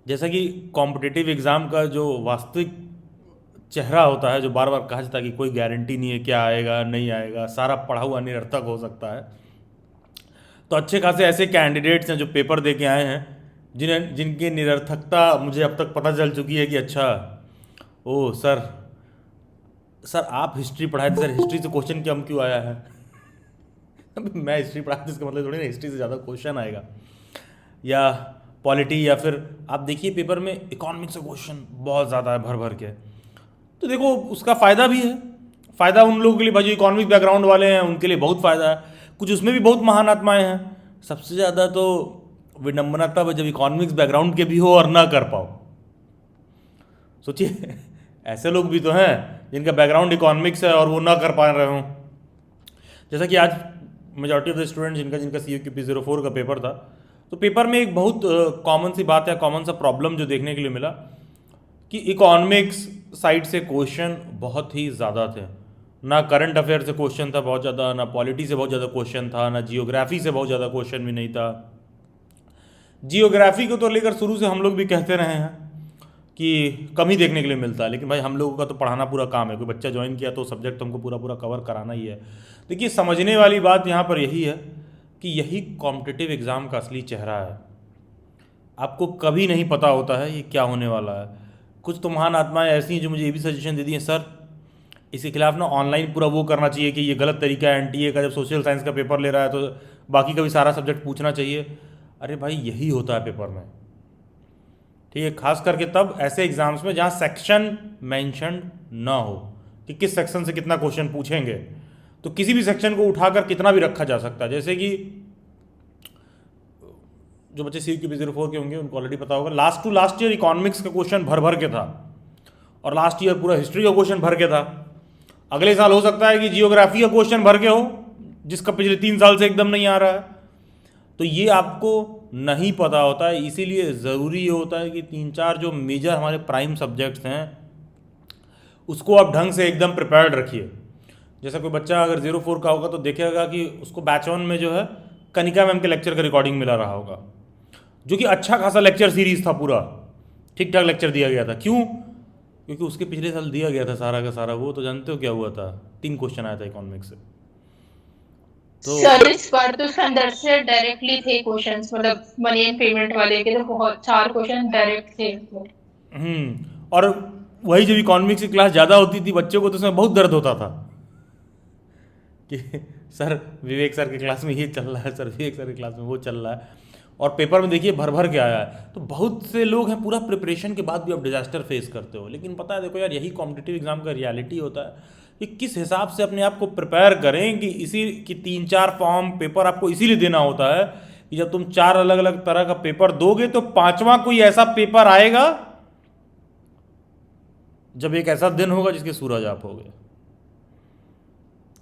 जैसा कि competitive exam का जो वास्तविक चेहरा होता है, जो बार बार कहा जाता है कि कोई गारंटी नहीं है क्या आएगा नहीं आएगा, सारा पढ़ा हुआ निरर्थक हो सकता है। तो अच्छे खासे ऐसे कैंडिडेट्स हैं जो पेपर दे के आए हैं, जिनकी निरर्थकता मुझे अब तक पता चल चुकी है कि अच्छा, ओ सर, सर आप हिस्ट्री पढ़ाए थे, सर हिस्ट्री से क्वेश्चन कम क्यों आया है? मैं हिस्ट्री पढ़ाता, इसका मतलब थोड़ी ना हिस्ट्री से ज़्यादा क्वेश्चन आएगा। या पॉलिटी, या फिर आप देखिए पेपर में इकोनॉमिक्स का क्वेश्चन बहुत ज़्यादा है भर भर के। तो देखो उसका फ़ायदा भी है। फ़ायदा उन लोगों के लिए भाई जो इकोनॉमिक बैकग्राउंड वाले हैं उनके लिए बहुत फ़ायदा है। कुछ उसमें भी बहुत महान आत्माएं हैं। सबसे ज़्यादा तो विडम्बना तब है जब इकोनॉमिक्स बैकग्राउंड के भी हो और ना कर पाओ। सोचिए, ऐसे लोग भी तो हैं जिनका बैकग्राउंड इकोनॉमिक्स है और वो ना कर पा रहे हों। जैसा कि आज मेजॉरिटी ऑफ द स्टूडेंट जिनका जिनका सी यू क्यू पी 04 का पेपर था, तो पेपर में एक बहुत कॉमन सी बात है, कॉमन सा प्रॉब्लम जो देखने के लिए मिला कि इकोनॉमिक्स साइड से क्वेश्चन बहुत ही ज़्यादा थे। ना करंट अफेयर से क्वेश्चन था बहुत ज़्यादा, ना पॉलिटी से बहुत ज़्यादा क्वेश्चन था, ना जियोग्राफी से बहुत ज़्यादा क्वेश्चन भी नहीं था। जियोग्राफी को तो लेकर शुरू से हम लोग भी कहते रहे हैं कि कम ही देखने के लिए मिलता है, लेकिन भाई हम लोगों का तो पढ़ाना पूरा काम है। कोई बच्चा ज्वाइन किया तो सब्जेक्ट हमको पूरा पूरा कवर कराना ही है। देखिए, समझने वाली बात यहाँ पर यही है कि यही कॉम्पिटिटिव एग्ज़ाम का असली चेहरा है। आपको कभी नहीं पता होता है ये क्या होने वाला है। कुछ तो महान आत्माएं ऐसी हैं जो मुझे ये भी सजेशन देती हैं, सर इसके खिलाफ ना ऑनलाइन पूरा वो करना चाहिए कि ये गलत तरीका है, एनटीए का जब सोशल साइंस का पेपर ले रहा है तो बाकी का भी सारा सब्जेक्ट पूछना चाहिए। अरे भाई यही होता है पेपर में, ठीक है, खास करके तब ऐसे एग्जाम्स में जहाँ सेक्शन मेंशन ना हो कि किस सेक्शन से कितना क्वेश्चन पूछेंगे। तो किसी भी सेक्शन को उठाकर कितना भी रखा जा सकता है। जैसे कि जो बच्चे सी क्यू पी 04 के होंगे उनको ऑलरेडी पता होगा, last to last year economics का क्वेश्चन भर भर के था, और लास्ट ईयर पूरा हिस्ट्री का क्वेश्चन भर के था। अगले साल हो सकता है कि जियोग्राफी का क्वेश्चन भर के हो, जिसका पिछले 3 साल से एकदम नहीं आ रहा है। तो ये आपको नहीं पता होता है, इसीलिए ज़रूरी ये होता है कि 3 4 जो मेजर हमारे प्राइम सब्जेक्ट्स हैं उसको आप ढंग से एकदम प्रिपेयर्ड रखिए। जैसा कोई बच्चा अगर 04 का होगा तो देखेगा कि उसको बैच वन में जो है कनिका मैम के लेक्चर का रिकॉर्डिंग मिला रहा होगा, जो कि अच्छा खासा लेक्चर सीरीज था, पूरा ठीक ठाक लेक्चर दिया गया था। क्यों? क्योंकि उसके पिछले साल दिया गया था सारा का सारा। वो तो जानते हो क्या हुआ था, 3 क्वेश्चन आया था इकोनॉमिक्स से। तो सर इस बार तो उसके अंदर से डायरेक्टली थे क्वेश्चंस, मतलब मनी एंड पेमेंट वाले के तो बहुत 4 क्वेश्चन डायरेक्ट थे। और वही जब इकोनॉमिक्स की क्लास ज़्यादा होती थी बच्चों को तो उसमें बहुत दर्द होता था कि सर विवेक सर की क्लास में ये चल रहा है, सर विवेक सर की क्लास में वो चल रहा है, और पेपर में देखिए भर भर के आया है। तो बहुत से लोग हैं पूरा प्रिपरेशन के बाद भी आप डिजास्टर फेस करते हो। लेकिन पता है देखो यार, यही कॉम्पिटिटिव एग्जाम का रियलिटी होता है कि किस हिसाब से अपने आप को प्रिपेयर करें, कि इसी की 3 4 फॉर्म पेपर आपको इसीलिए देना होता है कि जब तुम 4 अलग अलग तरह का पेपर दोगे तो पांचवा कोई ऐसा पेपर आएगा जब एक ऐसा दिन होगा जिसके सूरज आप होगे,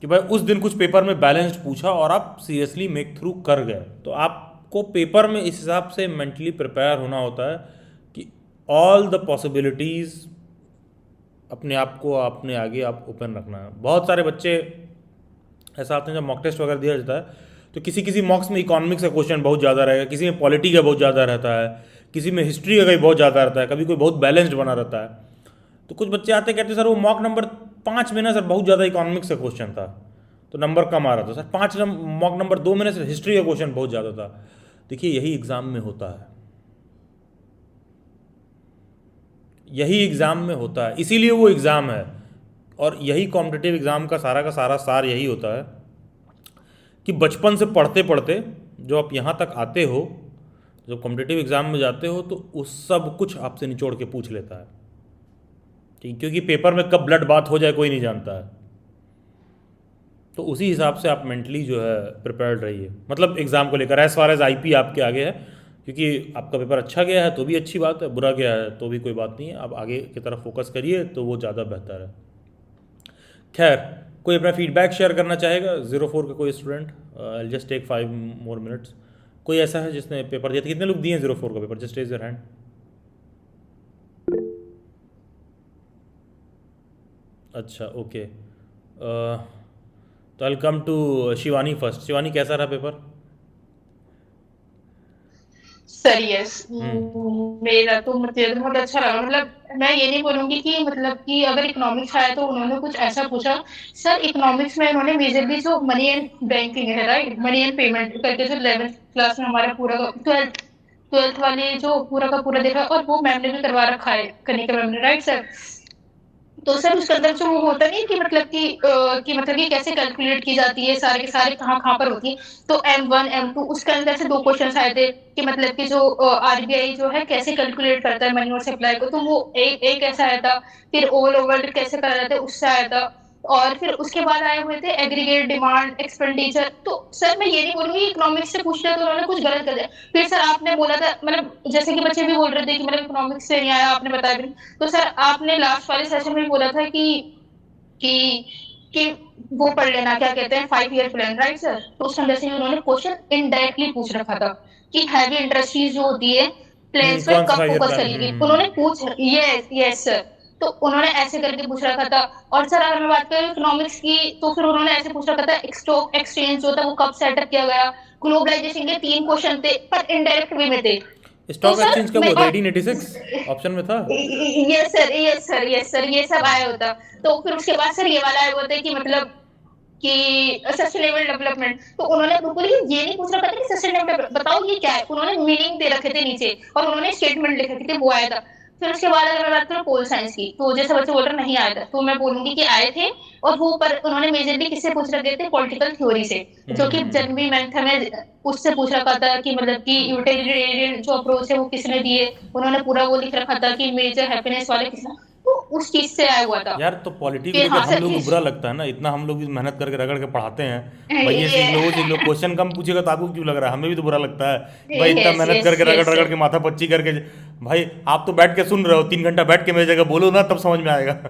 कि भाई उस दिन कुछ पेपर में बैलेंस्ड पूछा और आप सीरियसली मेक थ्रू कर गए। तो आपको पेपर में इस हिसाब से मेंटली प्रिपेयर होना होता है कि ऑल द पॉसिबिलिटीज़ अपने आप को अपने आगे आप ओपन रखना है। बहुत सारे बच्चे ऐसा आते हैं जब मॉक टेस्ट वगैरह दिया जाता है तो किसी किसी मॉक्स में इकोनॉमिक्स का क्वेश्चन बहुत ज़्यादा रहेगा, किसी में पॉलिटी का बहुत ज़्यादा रहता है, किसी में हिस्ट्री का कहीं बहुत ज़्यादा रहता है, कभी कोई बहुत बैलेंस्ड बना रहता है। तो कुछ बच्चे आते कहते सर वो मॉक नंबर 5 में ना सर बहुत ज़्यादा इकोनॉमिक्स का क्वेश्चन था तो नंबर कम आ रहा था, सर मॉक नंबर 2 में ना सर हिस्ट्री का क्वेश्चन बहुत ज़्यादा था। देखिए यही एग्ज़ाम में होता है, यही एग्ज़ाम में होता है, इसीलिए वो एग्ज़ाम है। और यही कॉम्पिटिटिव एग्ज़ाम का सारा सार यही होता है कि बचपन से पढ़ते पढ़ते जो आप यहाँ तक आते हो, जब कॉम्पिटिटिव एग्ज़ाम में जाते हो तो उस सब कुछ आपसे निचोड़ के पूछ लेता है, ठीक, क्योंकि पेपर में कब ब्लड बात हो जाए कोई नहीं जानता है। तो उसी हिसाब से आप मेंटली जो है प्रिपेयर्ड रहिए, मतलब एग्ज़ाम को लेकर। एज फार एज आईपी आपके आगे है, क्योंकि आपका पेपर अच्छा गया है तो भी अच्छी बात है, बुरा गया है तो भी कोई बात नहीं है, आप आगे की तरफ फोकस करिए तो वो ज़्यादा बेहतर है। खैर, कोई अपना फीडबैक शेयर करना चाहेगा 04 का कोई student? I just take 5 more minutes। कोई ऐसा है जिसने पेपर दिया था? कितने लोग दिए हैं 04 का paper? Just raise your hand. अच्छा, ओके। तो I come to Shivani first. Shivani, कैसा रहा पेपर? सर यस, हम्म। मेरा तो मुझे तो बहुत अच्छा लगा। मतलब मैं ये नहीं बोलूंगी कि मतलब कि अगर इकोनॉमिक्स आया तो उन्होंने कुछ ऐसा पूछा। सर इकोनॉमिक्स में उन्होंने मेजरली जो मनी एंड बैंकिंग है, राइट, मनी एंड पेमेंट करके जो 11th क्लास में हमारा पूरा 12th वाले जो पूरा का पूरा देखा, और वो मैम ने भी करवा रखा है, कनिका मैम ने, राइट सर। तो सर उसके अंदर जो वो होता नहीं कि मतलब कि मतलब कि कैसे कैलकुलेट की जाती है, सारे के सारे कहाँ कहाँ पर होती है। तो M1 M2 उसके अंदर से दो क्वेश्चन आए थे कि मतलब कि जो RBI जो है कैसे कैलकुलेट करता है मनी और सप्लाई को, तो वो एक ऐसा आया था। फिर ओवरऑल ओवर कैसे करा जाता है उससे आया था। और फिर उसके बाद आए हुए थे एग्रीगेट डिमांड एक्सपेंडिचर। तो सर मैं ये नहीं बोलूंगी इकोनॉमिक्स से पूछ लिया तो उन्होंने कुछ गलत कर दिया। फिर सर आपने बोला था, मतलब जैसे कि बच्चे भी बोल रहे थे कि मतलब इकोनॉमिक्स से नहीं आया, आपने बताया भी नहीं। तो सर आपने लास्ट वाले सेशन में बोला था कि कि वो पढ़ लेना, क्या कहते हैं, 5 ईयर प्लान, राइट सर। तो उस अंदर से उन्होंने क्वेश्चन इनडायरेक्टली पूछ रखा था कि हैवी इंडस्ट्रीज जो होती है प्लेन्स पे कौन सा कब 5 ईयर फोकस प्लान? करेगी, उन्होंने पूछ, यस यस सर। तो उन्होंने ऐसे करके पूछ रखा था। और सर अगर मैं बात करूं इकोनॉमिक्स की, तो फिर उन्होंने ऐसे पूछ रखा था स्टॉक एक्सचेंज जो था वो कब सेटअप किया गया। ग्लोबलाइजेशन के 3 क्वेश्चन थे पर इनडायरेक्ट वे में थे। तो स्टॉक सर एक्सचेंज कब मेरे हुआ था? को 1886 ऑप्शन में था। Yes sir yes sir yes sir ये सब आया होता। तो फिर उसके बाद सर ये वाला आया होता है कि मतलब कि सस्टेनेबल डेवलपमेंट। तो उन्होंने बिल्कुल ही ये नहीं पूछ रखा था कि सस्टेनेबल बताओ ये क्या है, उन्होंने मीनिंग दे रखे थे नीचे और उन्होंने स्टेटमेंट लिख रखे थे, वो आया था। फिर उसके बाद अगर मैं बात करूँ पोल साइंस की, तो जैसे बच्चे बोल रहे नहीं आया था, तो मैं बोलूंगी कि आए थे। और वो पर उन्होंने मेजरली किससे पूछ रखे थे, पॉलिटिकल थ्योरी से, जो कि जनरल मैथ में उससे पूछ रखा था कि मतलब कि यूटिलिटेरियन जो अप्रोच है वो किसने दिए। उन्होंने पूरा वो लिख रखा था कि मेजर हैप्पीनेस वाले किसने। तो उस चीज से आया हुआ था। यार तो पॉलिटी को फिर लेकर हाँ हम सर लोग को बुरा लगता है ना, इतना हम लोग भी मेहनत करके रगड़ के पढ़ाते हैं। भाई ये सीख लो वो सीख लो, क्वेश्चन कम पूछेगा तो आपको क्यों लग रहा है? हमें भी तो बुरा लगता है कि भाई इतना यस मेहनत यस करके रगड़ यस रगड़ सर। के माथा पच्ची करके। भाई आप तो बैठ के सुन रहे हो, 3 घंटा बैठ के मेरी जगह बोलो ना, तब समझ में आएगा।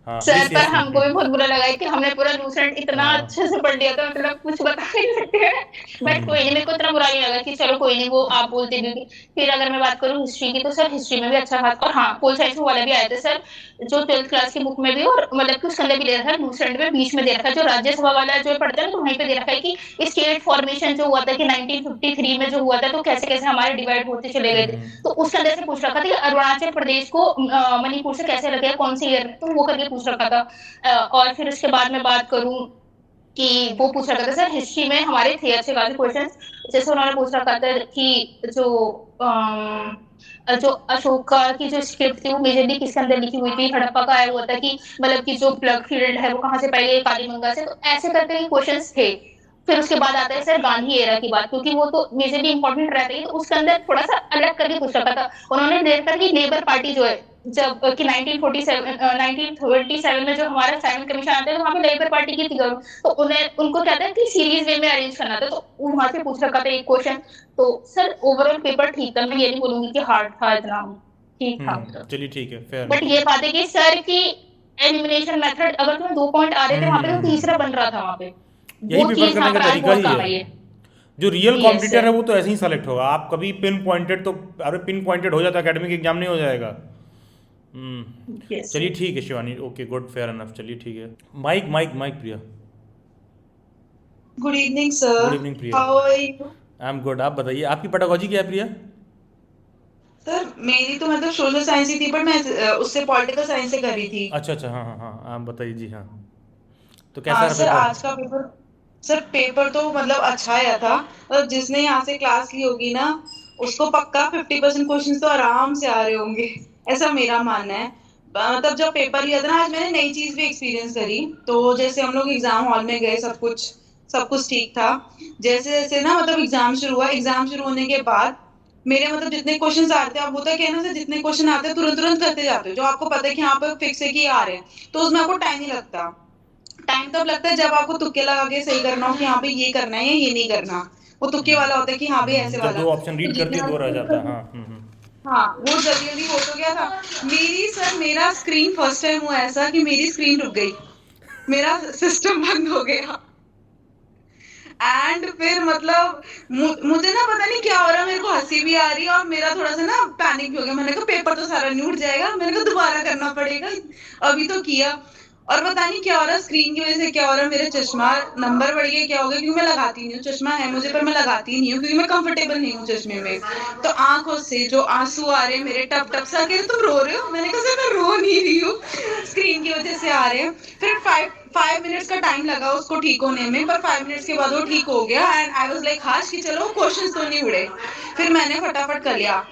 हाँ सर यस पर यस। हमको भी बहुत बुरा लगा है कि हमने पूरा लूसेंट इतना हाँ। अच्छे से पढ़ लिया था, मतलब कुछ बता नहीं सकते हैं। बट कोई नहीं, मेरे को इतना बुरा नहीं लगा कि चलो कोई नहीं, वो आप बोलते भी। फिर अगर मैं बात करूँ हिस्ट्री की, तो सर हिस्ट्री में भी अच्छा था। और हाँ पोल साइंस वाला भी आया था सर, जो 12th क्लास की बुक में भी, और मतलब कि उसके अंदर भी दे रखा है, लूसेंट में बीच में दे रखा है, जो राज्यसभा वाला जो पढ़ता है ना, तो वहीं पे दे रखा है कि स्टेट फॉर्मेशन जो हुआ था कि 1953 में जो हुआ था, तो कैसे कैसे हमारे डिवाइड होते चले गए थे। तो उसके अंदर से पूछ रखा था कि अरुणाचल प्रदेश को मणिपुर से कैसे लगे, कौन से ईयर में, तो वो करके पूछ रखा था। और फिर उसके बाद में बात करूं कि वो पूछ रखा था सर हिस्ट्री में हमारे थे अच्छे खासे क्वेश्चन। जैसे उन्होंने पूछ रखा था कि जो अशोका की जो स्क्रिप्ट थी वो मेजरली किसके अंदर लिखी हुई थी। हड़प्पा का आया हुआ था कि मतलब कि जो प्लग फील्ड है वो कहाँ से पाई गई, कालीगंगा से। तो ऐसे करके क्वेश्चंस थे। फिर उसके बाद आता है सर गांधी एरा की बात, क्योंकि वो तो मेजरली इंपॉर्टेंट रहता है, तो उसके अंदर थोड़ा सा अलग करके पूछ रखा था। उन्होंने देखा कि लेबर पार्टी जो है, जब कि 1947 1927 में जो हमारा साइमन कमीशन आता है, तो वहाँ पे लेबर पार्टी की थी government। तो उन्हें उनको क्या था कि सीरीज वे में अरेंज करना था, तो वहां से पूछ रखा था एक क्वेश्चन। तो सर ओवरऑल पेपर ठीक था, मैं ये नहीं बोलूंगी कि हार्ड था इतना, ठीक था मतलब। चलिए ठीक है, फेयर बट इनफ। ये बात है कि सर की एलिमिनेशन मेथड, अगर तुम्हें 2 पॉइंट आ रहे थे वहां पे, तो तीसरा बन रहा था वहां पे। यही वो पेपर चीज करने यहाँ का पर आज तरीका बहुत ही काम है। आई है। जो रियल यस कॉम्पिटिटर सर। है वो तो ऐसे ही सेलेक्ट होगा। आप कभी पिन पॉइंटेड तो, अरे पिन पॉइंटेड हो जाता है, एकेडमिक एग्जाम नहीं हो जाएगा। यस चलिए सर। ठीक है Shivani, okay good, fair enough, चलिए ठीक है। Mike mike mike Priya. Good evening good sir. Evening Priya. How are you? I am good, आप बताइए आपकी पेडागोजी क्या है प्रिया? सर मेरी तो मतलब सोशल साइंस ही थी, बट मैं उससे पॉलिटिकल साइंस से करी थी। अच्छा अच्छा, हाँ हाँ हाँ, आप बताइए जी हाँ। तो कैसा हाँ रहा सर, पेपर? आज का पेपर, सर पेपर तो मतलब अच्छा आया था। मतलब जिसने यहाँ से क्लास ली होगी ना, उसको पक्का 50% क्वेश्चन तो आराम से आ रहे होंगे। ऐसा मेरा मानना है। मतलब जब पेपर लिया था ना, आज मैंने नई चीज भी एक्सपीरियंस करी। तो जैसे हम लोग एग्जाम हॉल में गए, सब कुछ ठीक था। जैसे जैसे ना मतलब एग्जाम शुरू हुआ, एग्जाम शुरू होने के बाद मेरे मतलब जितने क्वेश्चन आ रहे थे, आप होता क्या है ना सर, जितने क्वेश्चन आते हैं तुरंत तुरंत करते जाते हो, जो आपको पता है कि यहाँ पे फिक्स है कि ये आ रहे हैं, तो उसमें आपको टाइम नहीं लगता। टाइम तब लगता है जब आपको तुक्के लगा के सही करना हो कि हाँ भाई ये करना है या ये नहीं करना। वो तुक्के वाला होता है कि हाँ भाई ऐसे जब वाला। दो ऑप्शन तो रीड करती जितने है दो रह जाता है, हाँ हाँ वो जल्दी जल्दी हो तो गया था। मेरा स्क्रीन फर्स्ट टाइम हुआ ऐसा कि मेरी स्क्रीन रुक गई, मेरा सिस्टम बंद हो गया। एंड फिर मतलब मुझे ना पता नहीं क्या हो रहा है, मेरे को हंसी भी आ रही है और मेरा थोड़ा सा ना पैनिक भी हो गया। मैंने कहा पेपर तो सारा नहीं उठ जाएगा, मैंने कहा दोबारा करना पड़ेगा, अभी तो किया। और पता नहीं क्या हो रहा, स्क्रीन की वजह से क्या हो रहा, मेरा चश्मा नंबर बढ़ गया, क्या हो गया, क्योंकि मैं लगाती नहीं हूँ, चश्मा है मुझे पर मैं लगाती नहीं हूँ क्योंकि मैं कंफर्टेबल नहीं हूँ चश्मे में। तो आंखों से जो आंसू आ रहे हैं मेरे टप टप से, कह रहे तुम रो रहे हो, मैंने कहा सर मैं रो नहीं रही हूँ, स्क्रीन की वजह से आ रहे हैं। फिर 5 मिनट्स का टाइम लगा उसको ठीक होने में, पर 5 मिनट्स के बाद वो ठीक हो गया एंड आई वाज लाइक हाश कि चलो क्वेश्चंस तो नहीं उड़े। फिर मैंने फटाफट कर लिया।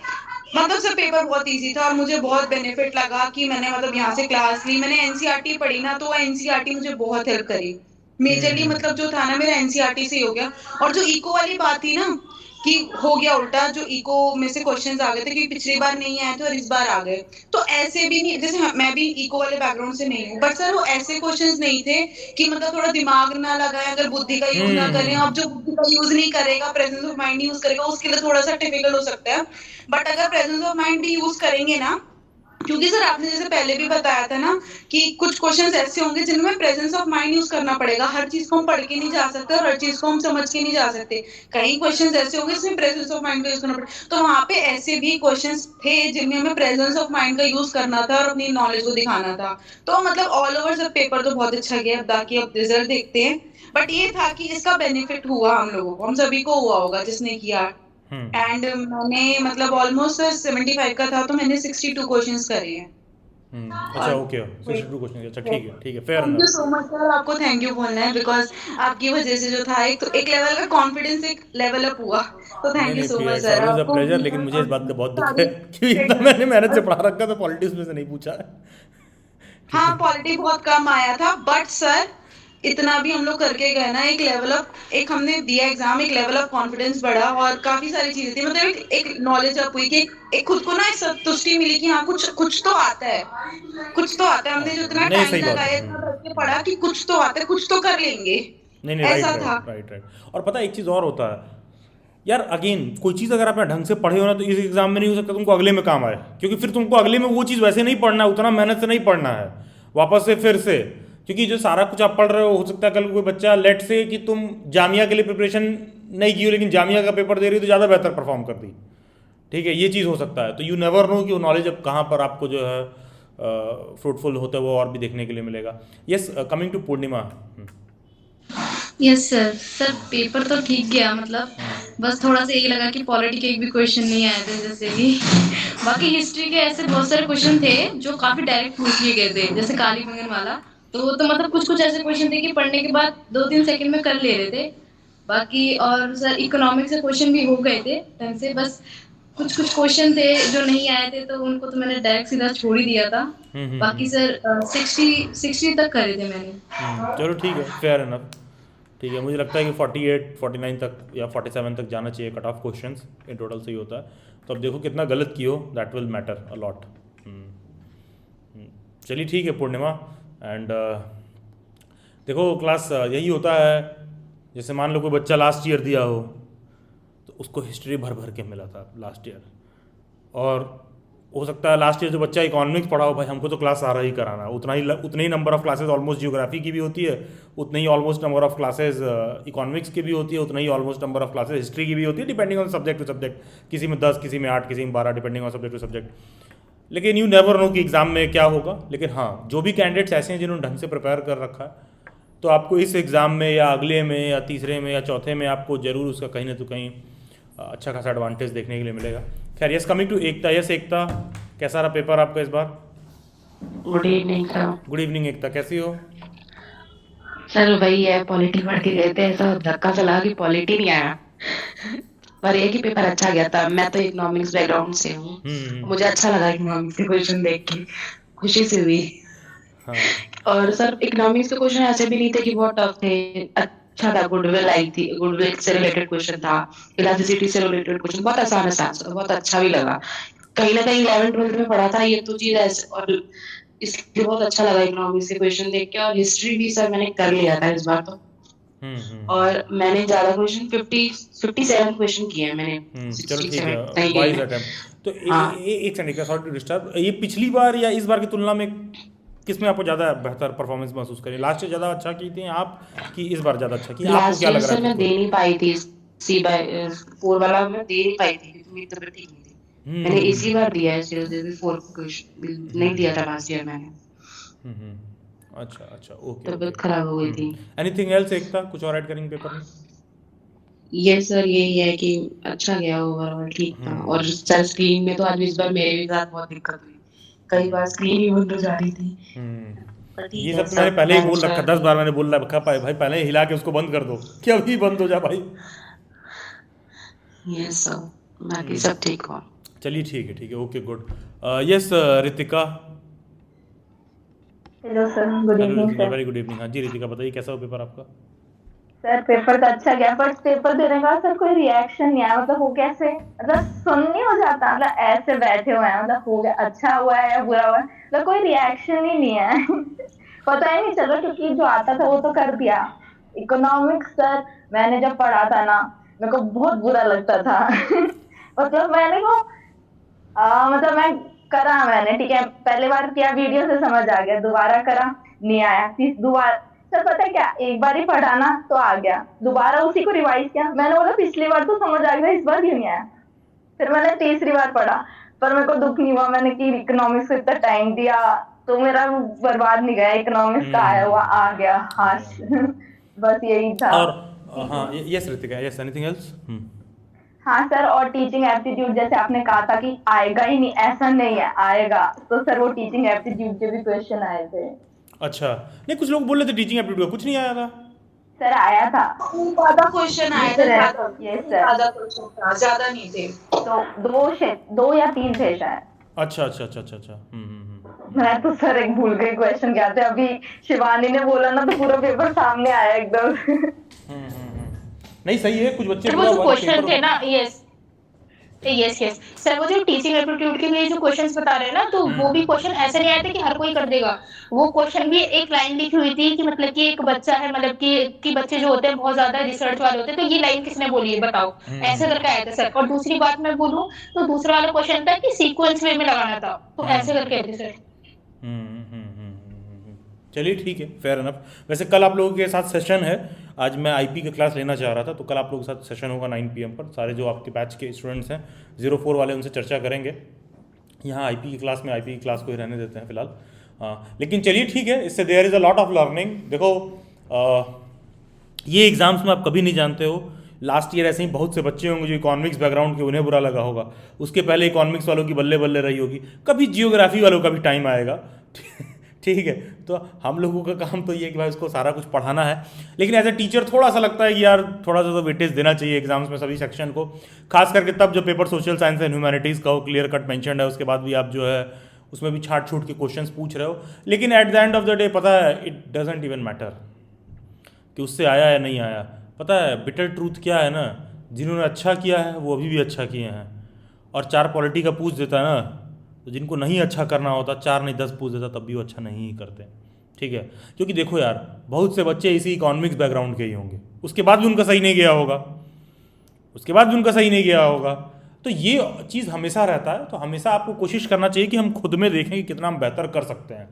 मतलब सर पेपर बहुत इजी था और मुझे बहुत बेनिफिट लगा कि मैंने मतलब यहाँ से क्लास ली, मैंने एनसीईआरटी पढ़ी ना, तो एनसीईआरटी मुझे बहुत हेल्प करी। मेजरली हम्म मतलब जो था ना मेरा एनसीईआरटी से ही हो गया। और जो इको वाली बात थी ना कि हो गया उल्टा, जो इको में से क्वेश्चंस आ गए थे कि पिछली बार नहीं आए थे और इस बार आ गए, तो ऐसे भी नहीं, जैसे मैं भी इको वाले बैकग्राउंड से नहीं हूँ, बट सर वो ऐसे क्वेश्चंस नहीं थे कि मतलब थोड़ा दिमाग ना लगाए, अगर बुद्धि का यूज ना करें। अब जो बुद्धि का यूज नहीं करेगा, प्रेजेंस ऑफ माइंड यूज करेगा, उसके लिए थोड़ा सा डिफिकल्ट हो सकता है। बट अगर प्रेजेंस ऑफ माइंड भी यूज करेंगे ना, क्योंकि सर आपने जैसे पहले भी बताया था ना कि कुछ क्वेश्चंस ऐसे होंगे जिनमें प्रेजेंस ऑफ माइंड यूज करना पड़ेगा, हर चीज को हम पढ़ के नहीं जा सकते और हर चीज को हम समझ के नहीं जा सकते। कई क्वेश्चंस ऐसे होंगे जिसमें प्रेजेंस ऑफ माइंड का यूज करना पड़ेगा, तो वहां पे ऐसे भी क्वेश्चंस थे जिनमें हमें प्रेजेंस ऑफ माइंड का यूज करना था और अपनी नॉलेज को दिखाना था। तो मतलब ऑल ओवर सब पेपर तो बहुत अच्छा गया, बाकी अब रिजल्ट देखते हैं। बट ये था कि इसका बेनिफिट हुआ हम लोगों को, हम सभी को हुआ होगा जिसने किया। हम्म एंड मैंने मतलब ऑलमोस्ट 75 का था तो मैंने 62 क्वेश्चंस करे हैं। अच्छा, और ओके, 62 क्वेश्चन, अच्छा ठीक है, ठीक है, fair thank you enough. So much sir, आपको थैंक यू बोलना है बिकॉज आपकी वजह से जो था एक तो एक लेवल का कॉन्फिडेंस एक लेवल अप हुआ। तो नहीं थैंक यू नहीं, सो ठीक है, much it's sir, always a आपको प्लेजर, लेकिन हमेशा मुझे इस बात का बहुत दुख है सारी कि इतना मैंने मेहनत से और पढ़ा रखा था, पॉलिटिक्स में से नहीं पूछा है। ठीक हाँ है। पॉलिटी बहुत कम आया था, बट सर इतना भी हम लोग करके गए ना, एक लेवल अप, एक हमने दिया एग्जाम, एक लेवल अप कॉन्फिडेंस बढ़ा और काफी सारी चीजें थी, मतलब एक नॉलेज अप हुई कि एक खुद को ना एक संतुष्टि मिली कि हाँ कुछ कुछ तो आता है, कुछ तो आता है, हमने जो इतना नहीं, टाइम सही बात है। लगाया, इतना करके पढ़ा कि कुछ तो आता है, कुछ तो कर लेंगे, नहीं नहीं, राइट ऐसा राइट था। Right right. और पता है एक चीज़ और होता है यार, अगेन कोई चीज़ अगर आपने ढंग से पढ़े हो ना, तो इस एग्जाम में नहीं हो सकता तुमको अगले में काम आए, क्योंकि फिर तुमको अगले में वो चीज़ वैसे नहीं पढ़ना है, उतना मेहनत से नहीं पढ़ना है वापस से फिर से। क्योंकि जो सारा कुछ आप पढ़ रहे हो सकता है कल कोई बच्चा लेट से कि तुम जामिया के लिए प्रिपरेशन नहीं की हो, लेकिन जामिया का पेपर दे रही हो तो ज़्यादा बेहतर परफॉर्म कर दी। ठीक है, ये चीज़ हो सकता है, तो यू नेवर नो कि वो नॉलेज अब कहाँ पर आपको जो है फ्रूटफुल होता है, वो और भी देखने के लिए मिलेगा। Yes, coming to Purnima. Yes sir. Sir paper तो ठीक गया, मतलब बस थोड़ा सा यही लगा कि पॉलिटी के एक भी क्वेश्चन नहीं आए थे जैसे कि बाकी हिस्ट्री के ऐसे बहुत सारे क्वेश्चन थे जो काफी डायरेक्ट पूछ लिए गए थे, जैसे काली मंगन वाला। तो वो तो मतलब कुछ कुछ ऐसे क्वेश्चन थे कि पढ़ने के बाद 2-3 सेकंड में कर ले रहे थे। बाकी और सर इकोनॉमिक्स से क्वेश्चन भी हो गए थे ढंग से, बस कुछ कुछ क्वेश्चन थे जो नहीं आए थे तो उनको तो मैंने डायरेक्ट सीधा छोड़ ही दिया था। बाकी सर 60 तक करे थे मैंने। चलो ठीक है, फेयर इनफ। ठीक है, मुझे लगता है कि 48 49 तक या 47 तक जाना चाहिए cut off questions in total, सही होता है। तो अब देखो कितना गलत किए हो, that will matter a lot. चलिए ठीक है पूर्णिमा। एंड देखो क्लास यही होता है, जैसे मान लो कोई बच्चा लास्ट ईयर दिया हो तो उसको हिस्ट्री भर भर के मिला था लास्ट ईयर, और हो सकता है लास्ट ईयर जो बच्चा इकोनॉमिक्स पढ़ा हो, भाई हमको तो क्लास सारा ही कराना है, उतने ही number of classes almost geography की भी होती है, उतने ही almost number of classes economics की भी होती है, उतना ही almost number of classes history की भी होती है, depending on subject to subject, किसी में 10, किसी में 8, किसी में 12, depending on subject to subject. लेकिन यू नेवर नो कि एग्ज़ाम में क्या होगा। लेकिन हाँ, जो भी कैंडिडेट्स ऐसे हैं जिन्होंने ढंग से प्रिपेयर कर रखा है, तो आपको इस एग्ज़ाम में या अगले में या तीसरे में या चौथे में आपको ज़रूर उसका कहीं ना तो कहीं अच्छा खासा एडवांटेज देखने के लिए मिलेगा। खैर, yes, coming to Ekta. Yes Ekta, कैसा रहा पेपर आपका इस बार? Good evening sir. Good evening Ekta, कैसी हो? सर वही है, पॉलिटी पढ़ के गए थे, ऐसा धक्का चला कि पॉलिटी नहीं आया। पर ये कि पेपर अच्छा गया था। मैं तो इकोनॉमिक्स बैकग्राउंड से हूँ, मुझे अच्छा लगा इकोनॉमिक्स के क्वेश्चन देख के, खुशी से हुई। हाँ और सर इकोनॉमिक्स के क्वेश्चन ऐसे भी नहीं थे कि बहुत टफ थे, अच्छा था। गुडविल आई थी, गुडविल से रिलेटेड क्वेश्चन था, इलास्टिसिटी से रिलेटेड क्वेश्चन, बहुत आसान आंसर, बहुत अच्छा भी लगा। कहीं ना कहीं 11th-12th में पढ़ा था ये तो चीज ऐसे, और इसलिए बहुत अच्छा लगा इकोनॉमिक्स के क्वेश्चन देख के। और हिस्ट्री भी सर मैंने कर लिया था इस बार तो, और मैंने ज्यादा क्वेश्चन 57 क्वेश्चन किए हैं मैंने, चलो ठीक 67 है, नहीं किए 22 हैं। अटैम्प्ट। तो हाँ एक सेकंड का, सॉरी टू डिस्टर्ब, ये पिछली बार या इस बार की तुलना में किस में आपको ज़्यादा बेहतर परफॉर्मेंस महसूस करें? लास्ट ईयर ज़्यादा अच्छा की थी आप, कि इस बार ज़्यादा अच्छा की? आपको लास्ट क्या ईयर लग रहा सर है खुद मैं को? दे नहीं पाई थी, C/4 वाला मैं दे नहीं पाई थी क्योंकि मेरी तबीयत ठीक नहीं थी। मैंने इसी बार दिया है, 4 नहीं दिया था लास्ट ईयर मैंने। अच्छा अच्छा, ओके तबीयत ओके। खराब हो गई थी। एनीथिंग एल्स एकता, कुछ और ऐड करेंगे पेपर में? ये सर यही है कि अच्छा गया, ओवरऑल ठीक था। और सर स्क्रीन में तो आज इस बार मेरे भी साथ बहुत दिक्कत हुई, कई बार स्क्रीन ही बंद हो जा रही थी। पर ठीक ये है, सब तो मैंने सब पहले ही बोल मैनेज रखा, कर 10 बार लिया। मैंने बोल रखा भाई भाई, पहले ही हिला के उसको बंद कर दो कि अभी बंद हो जा भाई। ये सब बाकी हम्म, सब ठीक हो। चलिए ठीक है, okay good. Yes Ritika. Hello sir, good hello evening Ritika, sir. Very good evening. हाँ जी रितिका, बताइए कैसा हो पेपर आपका? सर पेपर तो अच्छा गया, बट पेपर देने के बाद सर कोई रिएक्शन नहीं आया। मतलब वो कैसे, मतलब सुन नहीं हो जाता, मतलब ऐसे बैठे हुए हैं, मतलब हो गया, अच्छा हुआ है या बुरा हुआ है, मतलब कोई रिएक्शन ही नहीं है। पता ही नहीं चला, क्योंकि जो आता था वो तो कर दिया। इकोनॉमिक्स सर, मैंने जब पढ़ा था ना, मेरे को बहुत बुरा लगता था। मतलब मैंने को मतलब मैं करा, मैंने ठीक है, पहली बार किया, वीडियो से समझ आ गया, दोबारा करा नहीं आया, तीस दोबारा। सर पता है क्या, एक बार ही पढ़ा ना तो आ गया, दोबारा उसी को रिवाइज किया, मैंने बोला पिछली बार तो समझ आ गया, इस बार क्यों नहीं आया। फिर मैंने तीसरी बार पढ़ा, पर मेरे को दुख नहीं हुआ, मैंने कि इकोनॉमिक्स को इतना टाइम दिया तो मेरा बर्बाद नहीं गया, इकोनॉमिक्स का आया हुआ आ गया, हाँ। बस यही था। और हाँ teaching, yes Ritika, yes anything else? हाँ सर, और टीचिंग एप्टीट्यूड जैसे आपने कहा था कि आएगा ही नहीं, ऐसा नहीं है, आएगा। तो सर वो टीचिंग एप्टीट्यूड के भी क्वेश्चन आए थे। अच्छा, नहीं कुछ लोग बोल रहे थे टीचिंग एप्टीट्यूड कुछ नहीं आया था। सर आया था। ज्यादा क्वेश्चन आया ये था, सर, ज्यादा ये सर, ज्यादा क्वेश्चन था, ज्यादा नहीं थे। तो दो या तीन थे शायद। अच्छा अच्छा अच्छा अच्छा अच्छा, मैं तो सर एक भूल गई क्वेश्चन क्या थे, अभी शिवानी ने बोला ना तो पूरा पेपर सामने आया एकदम। नहीं सही है, कुछ बच्चे सर वो पूरा जो वर्क क्वेश्चन पेपर। थे ना, यस यस यस सर, वो जो टीचिंग एप्टीट्यूड के लिए जो क्वेश्चंस बता रहे हैं ना, तो वो भी क्वेश्चन ऐसे नहीं आए थे कि हर कोई कर देगा। वो क्वेश्चन भी एक लाइन लिखी हुई थी कि मतलब कि एक बच्चा है, मतलब कि बच्चे जो होते हैं बहुत ज्यादा रिसर्च वाले होते हैं, तो ये लाइन किसने बोली है बताओ, ऐसे करके आया था सर। और दूसरी बात मैं बोलूं, तो दूसरा वाला क्वेश्चन था कि सीक्वेंस वे में लगाना था, तो ऐसे करके आए थे सर। चलिए ठीक है, फेयर इनफ। वैसे कल आप लोगों के साथ सेशन है, आज मैं आईपी का क्लास लेना चाह रहा था, तो कल आप लोगों के साथ सेशन होगा 9 PM पर। सारे जो आपके बैच के स्टूडेंट्स हैं 04 वाले, उनसे चर्चा करेंगे। यहाँ आईपी की क्लास में आईपी की क्लास को ही रहने देते हैं फिलहाल। हाँ लेकिन चलिए ठीक है, इससे there is a lot of learning. देखो ये एग्ज़ाम्स में आप कभी नहीं जानते हो, लास्ट ईयर ऐसे ही बहुत से बच्चे होंगे जो इकोनॉमिक्स बैकग्राउंड के, उन्हें बुरा लगा होगा, उसके पहले इकोनॉमिक्स वालों की बल्ले बल्ले रही होगी, कभी जियोग्राफी वालों का भी टाइम आएगा। ठीक है, तो हम लोगों का काम तो ये है कि भाई उसको सारा कुछ पढ़ाना है। लेकिन एज ए टीचर थोड़ा सा लगता है कि यार थोड़ा सा तो वेटेज देना चाहिए एग्जाम्स में सभी सेक्शन को, खास करके तब जब paper social science and humanities का हो, क्लियर कट मेंशन्ड है, उसके बाद भी आप जो है उसमें भी छाट छूट के क्वेश्चंस पूछ रहे हो। लेकिन at the end of the day पता है, इट डजेंट इवन मैटर कि उससे आया या नहीं आया। पता है बिटर ट्रूथ क्या है ना, जिन्होंने अच्छा किया है वो अभी भी अच्छा किए हैं। और 4 पॉलिटी का पूछ देता है ना, तो जिनको नहीं अच्छा करना होता 4 नहीं 10 पूछ देता, तब भी वो अच्छा नहीं ही करते। ठीक है, क्योंकि देखो यार बहुत से बच्चे इसी इकोनॉमिक्स बैकग्राउंड के ही होंगे, उसके बाद भी उनका सही नहीं गया होगा, उसके बाद भी उनका सही नहीं गया होगा। तो ये चीज़ हमेशा रहता है, तो हमेशा आपको कोशिश करना चाहिए कि हम खुद में देखें कि कितना हम बेहतर कर सकते हैं,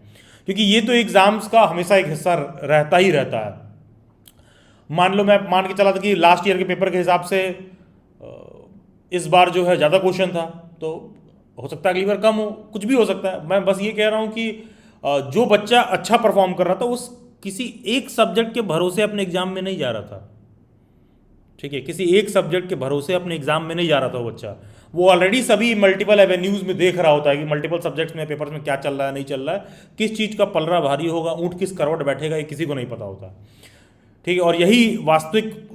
क्योंकि ये तो एग्ज़ाम्स का हमेशा एक हिस्सा रहता ही रहता है। मान लो मैं मान के चला था कि लास्ट ईयर के पेपर के हिसाब से इस बार जो है ज़्यादा क्वेश्चन था, तो हो सकता है अगली बार कम हो, कुछ भी हो सकता है। मैं बस ये कह रहा हूँ कि जो बच्चा अच्छा परफॉर्म कर रहा था उस किसी एक सब्जेक्ट के भरोसे अपने एग्जाम में नहीं जा रहा था। ठीक है, किसी एक सब्जेक्ट के भरोसे अपने एग्जाम में नहीं जा रहा था वो बच्चा, वो ऑलरेडी सभी मल्टीपल एवेन्यूज़ में देख रहा होता है कि मल्टीपल सब्जेक्ट्स में पेपर्स में क्या चल रहा है नहीं चल रहा है, किस चीज़ का पलड़ा भारी होगा, ऊँट किस करवट बैठेगा, ये किसी को नहीं पता होता। ठीक है, और यही वास्तविक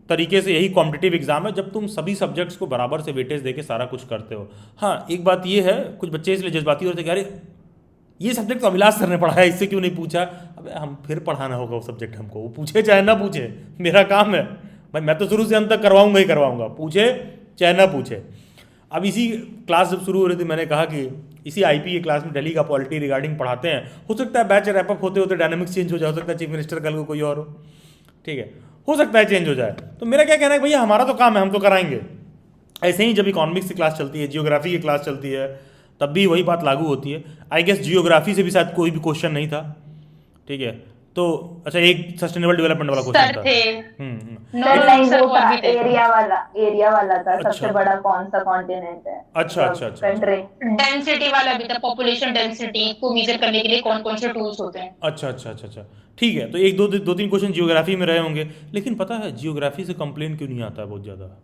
तरीके से यही कॉम्पिटिटिव एग्जाम है, जब तुम सभी सब्जेक्ट्स को बराबर से वेटेज देके सारा कुछ करते हो। हाँ एक बात ये है, कुछ बच्चे इसलिए जज्बाती होते हैं कि अरे ये सब्जेक्ट तो अभिलाष सर ने पढ़ाया, इससे क्यों नहीं पूछा। अब हम फिर पढ़ाना होगा वो सब्जेक्ट हमको, वो पूछे चाहे ना पूछे, मेरा काम है भाई, मैं तो शुरू से अंत तक करवाऊंगा ही करवाऊंगा, पूछे चाहे ना पूछे। अब इसी क्लास जब शुरू हो रही थी, मैंने कहा कि इसी आईपी की क्लास में दिल्ली का पॉलिटी रिगार्डिंग पढ़ाते हैं, हो सकता है बैच रैपअप होते होते डायनामिक्स चेंज हो जाए, हो सकता है चीफ मिनिस्टर कल को कोई और हो, ठीक है, हो सकता है चेंज हो जाए। तो मेरा क्या कहना है भैया, हमारा तो काम है, हम तो कराएंगे। ऐसे ही जब इकोनॉमिक्स की क्लास चलती है, जियोग्राफी की क्लास चलती है, तब भी वही बात लागू होती है। आई गेस जियोग्राफी से भी शायद कोई भी क्वेश्चन नहीं था, ठीक है, तो अच्छा, एक सस्टेनेबल डेवलपमेंट वाला क्वेश्चन सर था। थे। हम्म। सर नो नहीं, सर वो और था भी थे। एरिया वाला था, अच्छा। सबसे बड़ा कौन सा कॉन्टिनेंट है, अच्छा अच्छा अच्छा अच्छा कंट्री। डेंसिटी वाला भी था, पॉपुलेशन डेंसिटी को मेजर करने के लिए कौन कौन से टूल्स होते हैं। अच्छा अच्छा अच्छा अच्छा ठीक है। तो एक दो तीन क्वेश्चन जियोग्राफी में रहे होंगे, लेकिन पता है जियोग्राफी से कंप्लेन क्यों नहीं आता है बहुत ज़्यादा?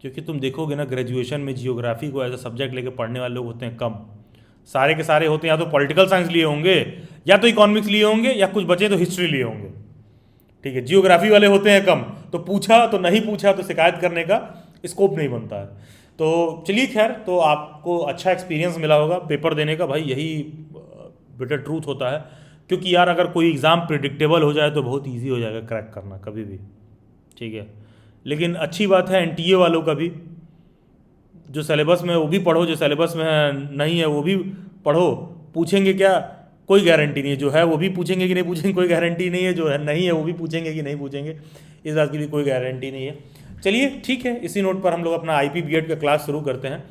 क्योंकि तुम देखोगे ना, ग्रेजुएशन में जियोग्राफी को एज अ सब्जेक्ट लेके पढ़ने वाले लोग होते हैं कम। सारे के सारे होते हैं या तो पॉलिटिकल साइंस लिए होंगे, या तो इकोनॉमिक्स लिए होंगे, या कुछ बचे तो हिस्ट्री लिए होंगे। ठीक है, जियोग्राफी वाले होते हैं कम, तो पूछा तो नहीं पूछा तो शिकायत करने का स्कोप नहीं बनता है। तो चलिए खैर, तो आपको अच्छा एक्सपीरियंस मिला होगा पेपर देने का, भाई यही बेटर ट्रूथ होता है। क्योंकि यार अगर कोई एग्ज़ाम प्रिडिक्टेबल हो जाए तो बहुत ईजी हो जाएगा क्रैक करना कभी भी। ठीक है, लेकिन अच्छी बात है एनटीए वालों का भी, जो सिलेबस में है वो भी पढ़ो, जो सिलेबस में है नहीं है वो भी पढ़ो। पूछेंगे क्या, कोई गारंटी नहीं है, जो है वो भी पूछेंगे कि नहीं पूछेंगे कोई गारंटी नहीं है, जो है नहीं है वो भी पूछेंगे कि नहीं पूछेंगे, इस बात की भी कोई गारंटी नहीं है। चलिए ठीक है, इसी नोट पर हम लोग अपना आईपी बीएड का क्लास शुरू करते हैं।